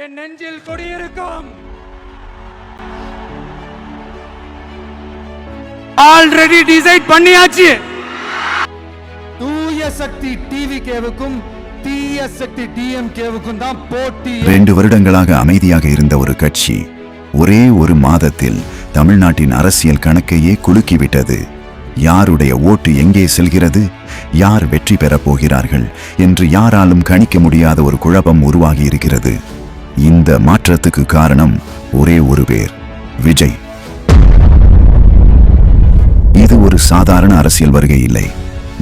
என் நெஞ்சில் குடியிருக்கும். Already decide பண்ணியாச்சு. தூய சக்தி டிவிகேவுக்கும் தீய சக்தி டிஎம்கேவுக்கும் தான் போட்டி. 2 வருடங்களாக அமைதியாக இருந்த ஒரு கட்சி ஒரே ஒரு மாதத்தில் தமிழ்நாட்டின் அரசியல் கணக்கையே குலுக்கிவிட்டது. யாருடைய ஓட்டு எங்கே செல்கிறது, யார் வெற்றி பெறப் போகிறார்கள் என்று யாராலும் கணிக்க முடியாத ஒரு குழப்பம் உருவாகி இருக்கிறது. இந்த மாற்றத்துக்கு காரணம் ஒரே ஒரு பேர், விஜய். இது ஒரு சாதாரண அரசியல் வருகை இல்லை,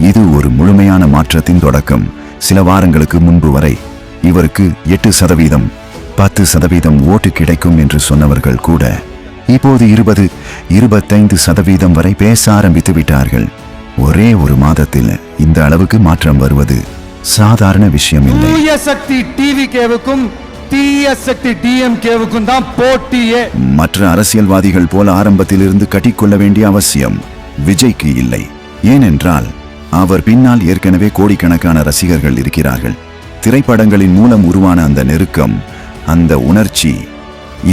இது ஒரு முழுமையான மாற்றத்தின் தொடக்கம். சில வாரங்களுக்கு முன்பு வரை இவருக்கு 8%, 10% ஓட்டு கிடைக்கும் என்று சொன்னவர்கள் கூட இப்போது 20, 25% வரை பேச ஆரம்பித்து விட்டார்கள். ஒரே ஒரு மாதத்தில் இந்த அளவுக்கு மாற்றம் வருவது சாதாரண விஷயம் இல்லை. தூய சக்தி டிவிகேவுக்கும் தீய சக்தி டிஎம்கேவுக்கும் தான் போட்டியே. மற்ற அரசியல்வாதிகள் போல ஆரம்பத்திலிருந்து கட்டிக்கொள்ள வேண்டிய அவசியம் விஜய்க்கு இல்லை. ஏனென்றால் அவர் பின்னால் ஏற்கனவே கோடிக்கணக்கான ரசிகர்கள் இருக்கிறார்கள். திரைப்படங்களின் மூலம் உருவான அந்த நெருக்கம், அந்த உணர்ச்சி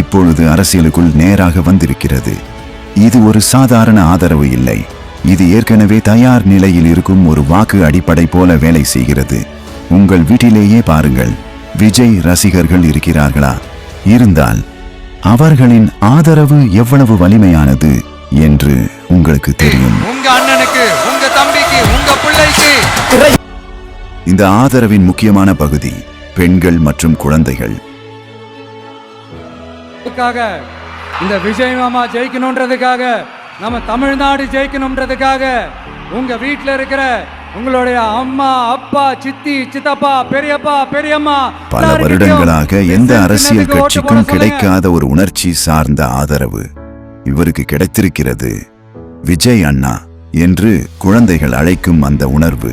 இப்பொழுது அரசியலுக்குள் நேராக வந்திருக்கிறது. இது ஒரு சாதாரண ஆதரவு இல்லை, இது ஏற்கனவே தயார் நிலையில் இருக்கும் ஒரு வாக்கு அடிப்படை போல வேலை செய்கிறது. உங்கள் வீட்டிலேயே பாருங்கள், விஜய் ரசிகர்கள் இருக்கிறார்களா? இருந்தால் அவர்களின் ஆதரவு எவ்வளவு வலிமையானது என்று உங்களுக்கு தெரியும். உங்க அண்ணனுக்கு, உங்க தம்பிக்கு, உங்க பிள்ளைக்கு. இந்த ஆதரவின் முக்கியமான பகுதி பெண்கள் மற்றும் குழந்தைகள். இந்த விஜய் மாமா ஜெயிக்கணும்ன்றதுக்காக, நம்ம தமிழ்நாடு ஜெயிக்கணும்ன்றதுக்காக உங்க வீட்டில் இருக்கிற உங்களுடைய அம்மா, அப்பா, சித்தி, சித்தப்பா, பெரியப்பா, பெரியம்மா, பல வருடங்களாக எந்த அரசியல் கட்சிக்கும் கிடைக்காத ஒரு உணர்ச்சி சார்ந்த ஆதரவு இவருக்கு கிடைத்திருக்கிறது. விஜய் அண்ணா என்று குழந்தைகள் அழைக்கும் அந்த உணர்வு,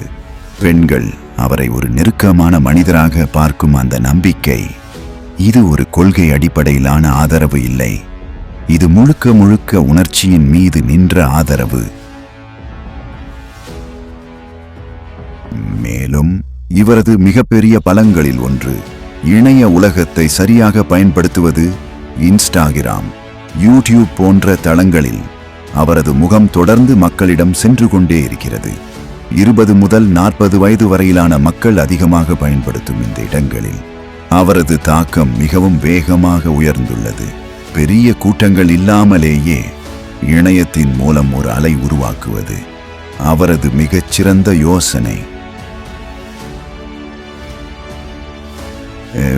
பெண்கள் அவரை ஒரு நெருக்கமான மனிதராக பார்க்கும் அந்த நம்பிக்கை, இது ஒரு கொள்கை அடிப்படையிலான ஆதரவு இல்லை, இது முழுக்க முழுக்க உணர்ச்சியின் மீது நின்ற ஆதரவு. மேலும் இவரது மிகப்பெரிய பலங்களில் ஒன்று இணைய உலகத்தை சரியாக பயன்படுத்துவது. இன்ஸ்டாகிராம், யூடியூப் போன்ற தளங்களில் அவரது முகம் தொடர்ந்து மக்களிடம் சென்று கொண்டே இருக்கிறது. 20 முதல் 40 வயது வரையிலான மக்கள் அதிகமாக பயன்படுத்தும் இந்த இடங்களில் அவரது தாக்கம் மிகவும் வேகமாக உயர்ந்துள்ளது. பெரிய கூட்டங்கள் இல்லாமலேயே இணையத்தின் மூலம் ஒரு அலை உருவாக்குவது அவரது மிகச்சிறந்த யோசனை.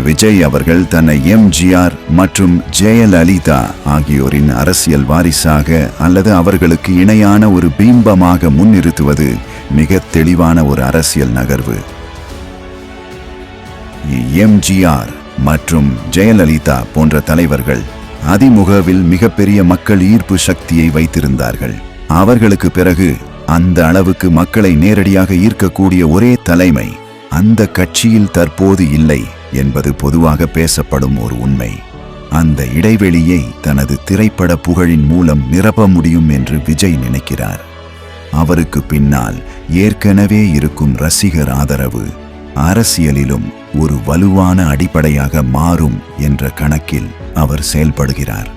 விஜய் அவர்கள் தன்னை எம்ஜிஆர் மற்றும் ஜெயலலிதா ஆகியோரின் அரசியல் வாரிசாக அல்லது அவர்களுக்கு இணையான ஒரு பிம்பமாக முன்னிறுத்துவது மிக தெளிவான ஒரு அரசியல் நகர்வு. எம்ஜிஆர் மற்றும் ஜெயலலிதா போன்ற தலைவர்கள் அதிமுகவில் மிகப்பெரிய மக்கள் ஈர்ப்பு சக்தியை வைத்திருந்தார்கள். அவர்களுக்கு பிறகு அந்த அளவுக்கு மக்களை நேரடியாக ஈர்க்கக்கூடிய ஒரே தலைமை அந்த கட்சியில் தற்போது இல்லை என்பது பொதுவாக பேசப்படும் ஒரு உண்மை. அந்த இடைவெளியை தனது திரைப்பட புகழின் மூலம் நிரப்ப முடியும் என்று விஜய் நினைக்கிறார். அவருக்கு பின்னால் ஏற்கனவே இருக்கும் ரசிகர் ஆதரவு அரசியலிலும் ஒரு வலுவான அடிப்படையாக மாறும் என்ற கணக்கில் அவர் செயல்படுகிறார்.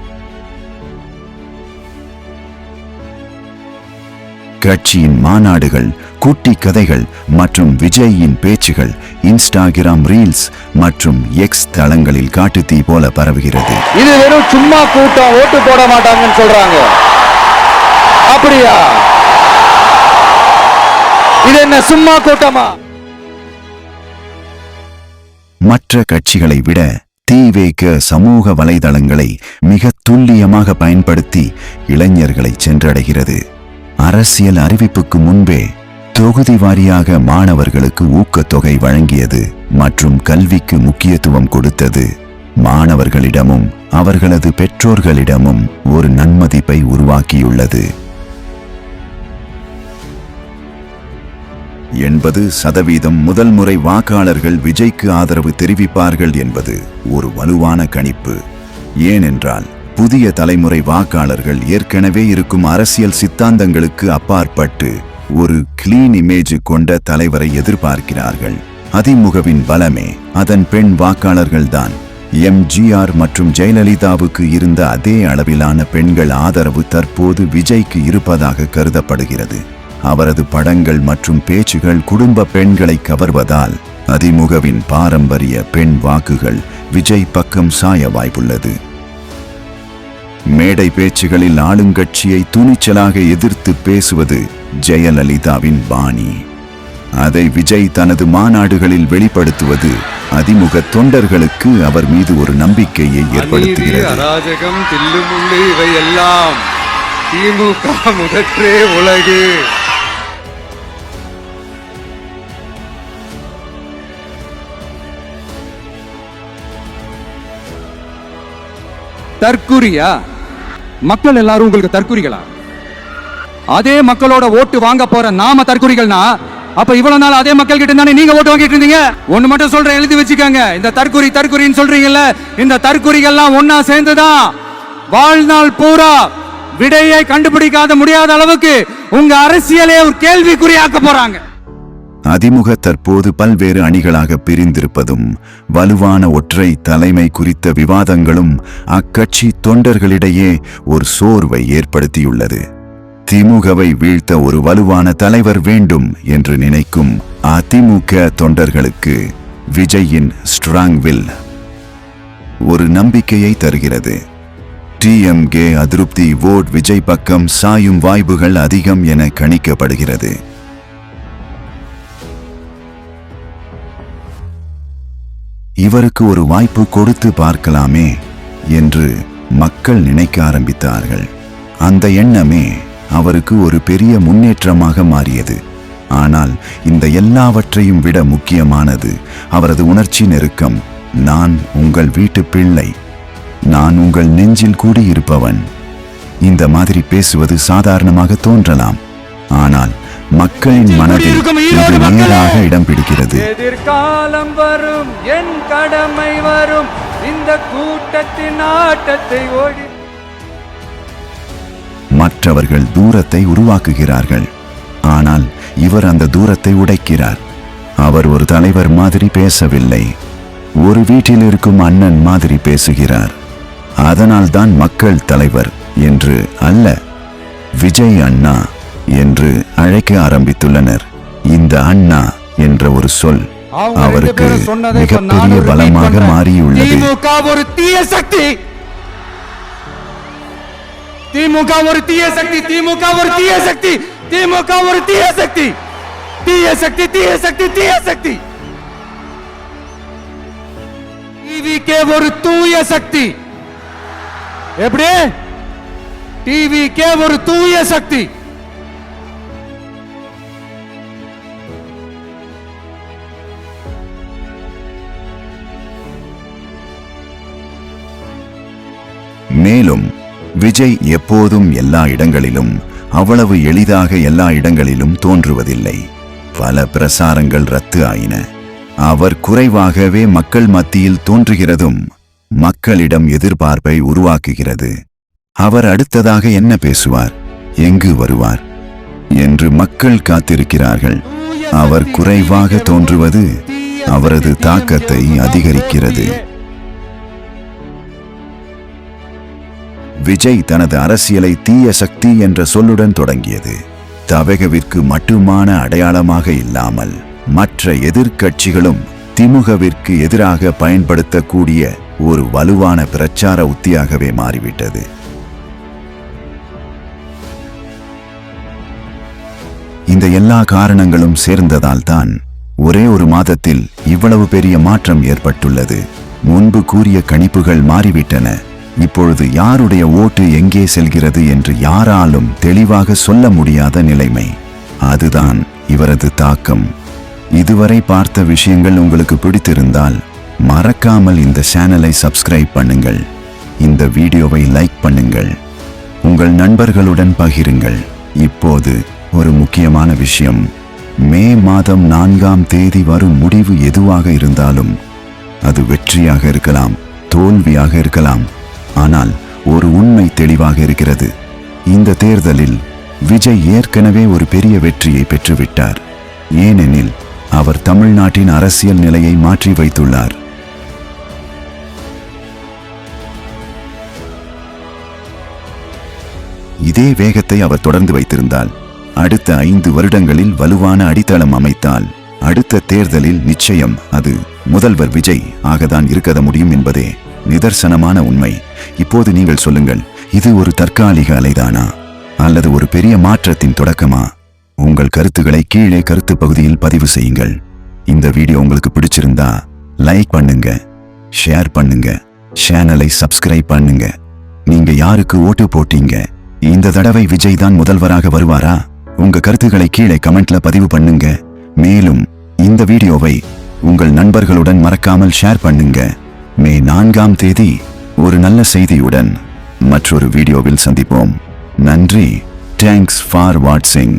கட்சியின் மாநாடுகள், குட்டி கதைகள் மற்றும் விஜயின் பேச்சுகள் இன்ஸ்டாகிராம் ரீல்ஸ் மற்றும் எக்ஸ் தளங்களில் காட்டுத்தீ போல பரவுகிறது. இது வெறும் சும்மா கூட்டம், ஓட்டு போட மாட்டாங்கன்னு சொல்றாங்க. அப்படியா? இது என்ன சும்மா கூட்டமா? மற்ற கட்சிகளை விட தீவைக்க சமூக வலைதளங்களை மிக துல்லியமாக பயன்படுத்தி இளைஞர்களை சென்றடைகிறது. அரசியல் அறிவிப்புக்கு முன்பே தொகுதி வாரியாக மாணவர்களுக்கு ஊக்கத்தொகை வழங்கியது மற்றும் கல்விக்கு முக்கியத்துவம் கொடுத்தது. மாணவர்களிடமும் அவர்களது பெற்றோர்களிடமும் ஒரு நன்மதிப்பை உருவாக்கியுள்ளது. 80% முதல் முறை வாக்காளர்கள் விஜய்க்கு ஆதரவு தெரிவிப்பார்கள் என்பது ஒரு வலுவான கணிப்பு. ஏனென்றால் புதிய தலைமுறை வாக்காளர்கள் ஏற்கனவே இருக்கும் அரசியல் சித்தாந்தங்களுக்கு அப்பாற்பட்டு ஒரு கிளீன் இமேஜ் கொண்ட தலைவரை எதிர்பார்க்கிறார்கள். அதிமுகவின் பலமே அதன் பெண் வாக்காளர்கள்தான். எம்ஜிஆர் மற்றும் ஜெயலலிதாவுக்கு இருந்த அதே அளவிலான பெண்கள் ஆதரவு தற்போது விஜய்க்கு இருப்பதாக கருதப்படுகிறது. அவரது படங்கள் மற்றும் பேச்சுகள் குடும்ப பெண்களை கவர்வதால் அதிமுகவின் பாரம்பரிய பெண் வாக்குகள் விஜய் பக்கம் சாய வாய்ப்புள்ளது. மேடை பேச்சுகளில் ஆளுங்கட்சியை துணிச்சலாக எதிர்த்து பேசுவது ஜெயலலிதாவின் பாணி. அதை விஜய் தனது மாநாடுகளில் வெளிப்படுத்துவது அதிமுக தொண்டர்களுக்கு அவர் மீது ஒரு நம்பிக்கையை ஏற்படுத்துகிறது. அராஜகம், தில்லுமுள்ளு இவையெல்லாம் திமுக முதற்றே உலகு. தற்குறியா? மக்கள் எல்லாரும் உங்களுக்கு தற்குறிகளா? அதே மக்களோட ஓட்டு வாங்க போற நாம தற்குறிகள்னா அப்ப இவ்வளவு நாள் அதே மக்கள் கிட்ட தானே நீங்க ஓட்டு வாங்கிட்டு இருந்தீங்க. ஒண்ணு மட்டும் சொல்றேன், எழுதி வச்சுக்கோங்க. இந்த தற்குறின்னு சொல்றீங்கல்ல, இந்த தற்குறிகள்லாம் ஒன்னா சேர்ந்துதான் வாழ்நாள் பூரா விடையை கண்டுபிடிக்காத முடியாத அளவுக்கு உங்க அரசியலே ஒரு கேள்விக்குறியாக்க போறாங்க. அதிமுக தற்போது பல்வேறு அணிகளாக பிரிந்திருப்பதும் வலுவான ஒற்றை தலைமை குறித்த விவாதங்களும் அக்கட்சி தொண்டர்களிடையே ஒரு சோர்வை ஏற்படுத்தியுள்ளது. திமுகவை வீழ்த்த ஒரு வலுவான தலைவர் வேண்டும் என்று நினைக்கும் அதிமுக தொண்டர்களுக்கு விஜயின் ஸ்ட்ராங் வில் ஒரு நம்பிக்கையை தருகிறது. டிஎம்கே அதிருப்தி ஓட் விஜய் பக்கம் சாயும் வாய்ப்புகள் அதிகம் என கணிக்கப்படுகிறது. இவருக்கு ஒரு வாய்ப்பு கொடுத்து பார்க்கலாமே என்று மக்கள் நினைக்க ஆரம்பித்தார்கள். அந்த எண்ணமே அவருக்கு ஒரு பெரிய முன்னேற்றமாக மாறியது. ஆனால் இந்த எல்லாவற்றையும் விட முக்கியமானது அவரது உணர்ச்சி நெருக்கம். நான் உங்கள் வீட்டு பிள்ளை, நான் உங்கள் நெஞ்சில் கூடியிருப்பவன். இந்த மாதிரி பேசுவது சாதாரணமாக தோன்றலாம், ஆனால் மக்களின் மனதில் இது நேராக இடம் பிடிக்கிறது. எதிர்காலம் வரும், என் கடமை வரும், இந்த கூட்டத்தின் ஆட்டத்தை ஓடி. மற்றவர்கள் தூரத்தை உருவாக்குகிறார்கள், ஆனால் இவர் அந்த தூரத்தை உடைக்கிறார். அவர் ஒரு தலைவர் மாதிரி பேசவில்லை, ஒரு வீட்டில் இருக்கும் அண்ணன் மாதிரி பேசுகிறார். அதனால்தான் மக்கள் தலைவர் என்று அல்ல, விஜய் அண்ணா என்று அழைக்க ஆரம்பித்துள்ளனர். இந்த அண்ணா என்ற ஒரு சொல் அவருக்கு மிகப்பெரிய பலமாக மாறியுள்ளது. திமுக ஒரு தீய சக்தி, திமுக ஒரு தீய சக்தி, திமுக ஒரு தீய சக்தி, திமுக ஒரு தீய சக்தி, தீய சக்தி, தீய சக்தி, தீய சக்தி. டிவிகே ஒரு தூய சக்தி. எப்படி? டிவிகே ஒரு தூய சக்தி. மேலும் விஜய் எப்போதும் எல்லா இடங்களிலும் அவ்வளவு எளிதாக எல்லா இடங்களிலும் தோன்றுவதில்லை. பல பிரசாரங்கள் ரத்து ஆயின. அவர் குறைவாகவே மக்கள் மத்தியில் தோன்றுகிறதும் மக்களிடம் எதிர்பார்ப்பை உருவாக்குகிறது. அவர் அடுத்ததாக என்ன பேசுவார், எங்கு வருவார் என்று மக்கள் காத்திருக்கிறார்கள். அவர் குறைவாக தோன்றுவது அவரது தாக்கத்தை அதிகரிக்கிறது. விஜய் தனது அரசியலை தீய சக்தி என்ற சொல்லுடன் தொடங்கியது. தவகவிற்கு மட்டுமான அடையாளமாக இல்லாமல் மற்ற எதிர்க்கட்சிகளும் திமுகவிற்கு எதிராக பயன்படுத்தக்கூடிய ஒரு வலுவான பிரச்சார உத்தியாகவே மாறிவிட்டது. இந்த எல்லா காரணங்களும் சேர்ந்ததால் தான் ஒரே ஒரு மாதத்தில் இவ்வளவு பெரிய மாற்றம் ஏற்பட்டுள்ளது. முன்பு கூறிய கணிப்புகள் மாறிவிட்டன. இப்பொழுது யாருடைய ஓட்டு எங்கே செல்கிறது என்று யாராலும் தெளிவாக சொல்ல முடியாத நிலைமை. அதுதான் இவரது தாக்கம். இதுவரை பார்த்த விஷயங்கள் உங்களுக்கு பிடித்திருந்தால் மறக்காமல் இந்த சேனலை சப்ஸ்கிரைப் பண்ணுங்கள். இந்த வீடியோவை லைக் பண்ணுங்கள். உங்கள் நண்பர்களுடன் பகிருங்கள். இப்போது ஒரு முக்கியமான விஷயம். மே மாதம் 4ஆம் தேதி வரும் முடிவு எதுவாக இருந்தாலும் அது வெற்றியாக இருக்கலாம், தோல்வியாக இருக்கலாம். ஆனால் ஒரு உண்மை தெளிவாக இருக்கிறது. இந்த தேர்தலில் விஜய் ஏற்கனவே ஒரு பெரிய வெற்றியை பெற்றுவிட்டார். ஏனெனில் அவர் தமிழ்நாட்டின் அரசியல் நிலையை மாற்றி வைத்துள்ளார். இதே வேகத்தை அவர் தொடர்ந்து வைத்திருந்தால், அடுத்த 5 வருடங்களில் வலுவான அடித்தளம் அமைத்தால், அடுத்த தேர்தலில் நிச்சயம் அது முதல்வர் விஜய் ஆகத்தான் இருக்கத முடியும் என்பதே நிதர்சனமான உண்மை. இப்போது நீங்கள் சொல்லுங்கள், இது ஒரு தற்காலிக அலைதானா அல்லது ஒரு பெரிய மாற்றத்தின் தொடக்கமா? உங்கள் கருத்துக்களை கீழே கருத்து பகுதியில் பதிவு செய்யுங்கள். இந்த வீடியோ உங்களுக்கு பிடிச்சிருந்தா லைக் பண்ணுங்க, ஷேர் பண்ணுங்க, சேனலை சப்ஸ்கிரைப் பண்ணுங்க. நீங்க யாருக்கு ஓட்டு போட்டீங்க? இந்த தடவை விஜய் தான் முதல்வராக வருவாரா? உங்க கருத்துக்களை கீழே கமெண்ட்ல பதிவு பண்ணுங்க. மேலும் இந்த வீடியோவை உங்கள் நண்பர்களுடன் மறக்காமல் ஷேர் பண்ணுங்க. மே 4ஆம் தேதி ஒரு நல்ல செய்தியுடன் மற்றொரு வீடியோவில் சந்திப்போம். நன்றி. தேங்க்ஸ் ஃபார் வாட்சிங்.